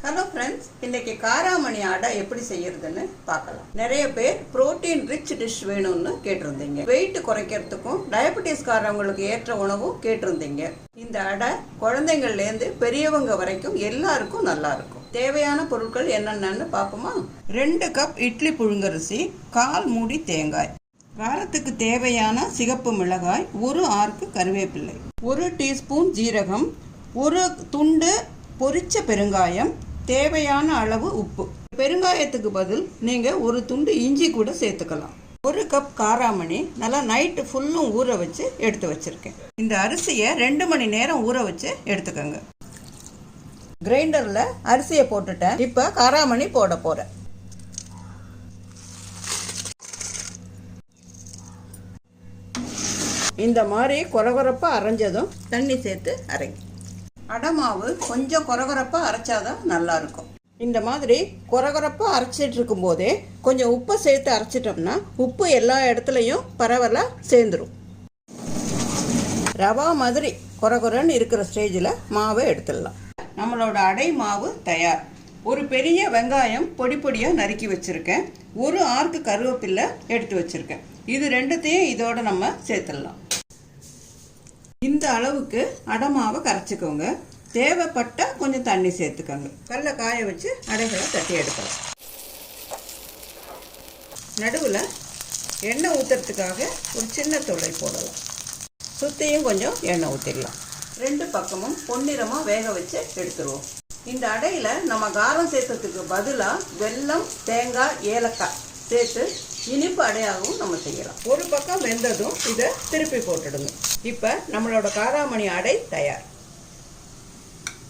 Hello friends, இன்னைக்கு காராமணி அடை எப்படி செய்யறதுன்னு பார்க்கலாம். நிறைய பேர் புரோட்டீன் ரிச் டிஷ் வேணும்னு கேட்டிருந்தீங்க. வெயிட் குறைக்கிறதுக்கும் டயபெட்டிஸ்காரவங்களுக்கு ஏற்ற உணவும் கேட்டிருந்தீங்க. இந்த அடை குழந்தைங்கள்லேருந்து பெரியவங்க வரைக்கும் எல்லாருக்கும் நல்லா இருக்கும். தேவையான பொருட்கள் என்னென்னு பார்ப்போமா? 2 கப் இட்லி புழுங்கரிசி, 1/4 மூடி தேங்காய், காரத்துக்கு தேவையான சிகப்பு மிளகாய், 1 ஆர்க்கு கருவேப்பிள்ளை, 1 டீஸ்பூன் ஜீரகம், 1 துண்டு பொரிச்ச பெருங்காயம், தேவையான அளவு உப்பு. பெருங்காயத்துக்கு பதில் நீங்கள் 1 துண்டு இஞ்சி கூட சேர்த்துக்கலாம். 1 கப் காராமணி நல்லா நைட்டு ஃபுல்லும் ஊற வச்சு எடுத்து வச்சிருக்கேன். இந்த அரிசியை 2 மணி நேரம் ஊற வச்சு எடுத்துக்கோங்க. கிரைண்டரில் அரிசியை போட்டுட்டேன். இப்போ காராமணி போட போகிறேன். இந்த மாதிரி கொரகொரப்பாக அரைஞ்சதும் தண்ணி சேர்த்து அரைங்க. அடை மாவு கொஞ்சம் கொரகொரப்பாக அரைச்சாதான் நல்லா இருக்கும். இந்த மாதிரி கொரகொரப்பாக அரைச்சிட்டு இருக்கும் போதே கொஞ்சம் உப்பை சேர்த்து அரைச்சிட்டோம்னா உப்பு எல்லா இடத்துலையும் பரவலாக சேர்ந்துடும். ரவா மாதிரி கொரகொரன்னு இருக்கிற ஸ்டேஜில் மாவை எடுத்துடலாம். நம்மளோட அடை மாவு தயார். ஒரு பெரிய வெங்காயம் பொடி பொடியாக நறுக்கி வச்சுருக்கேன். 1 ஆர்க்கு கருவேப்பில்லை எடுத்து வச்சுருக்கேன். இது ரெண்டுத்தையும் இதோட நம்ம சேர்த்துடலாம். இந்த அளவுக்கு அடை மாவை கரைச்சிக்கோங்க. தேவைப்பட்ட கொஞ்சம் தண்ணி சேர்த்துக்கோங்க. கல்லை காய வச்சு அடைகளை தட்டி எடுக்கலாம். நடுவில் எண்ணெய் ஊற்றுறதுக்காக ஒரு சின்ன துளை போடலாம். சுற்றியும் கொஞ்சம் எண்ணெய் ஊற்றிடலாம். 2 பக்கமும் பொன்னிறமாக வேக வச்சு எடுத்துருவோம். இந்த அடையில் நம்ம காரம் சேர்த்ததுக்கு பதிலாக வெல்லம், தேங்காய், ஏலக்காய் சேர்த்து இனிப்பு அடையாகவும் நம்ம செய்யலாம். ஒரு பக்கம் வெந்ததும் இதை திருப்பி போட்டுடுங்க. இப்போ நம்மளோட காராமணி அடை தயார்.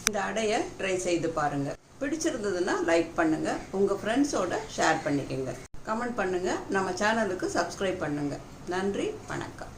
இந்த அடையை ட்ரை செய்து பாருங்க. பிடிச்சிருந்ததுன்னா லைக் பண்ணுங்க, உங்க ஃப்ரெண்ட்ஸோட ஷேர் பண்ணிக்கோங்க, கமெண்ட் பண்ணுங்க, நம்ம சேனலுக்கு சப்ஸ்கிரைப் பண்ணுங்க. நன்றி, வணக்கம்.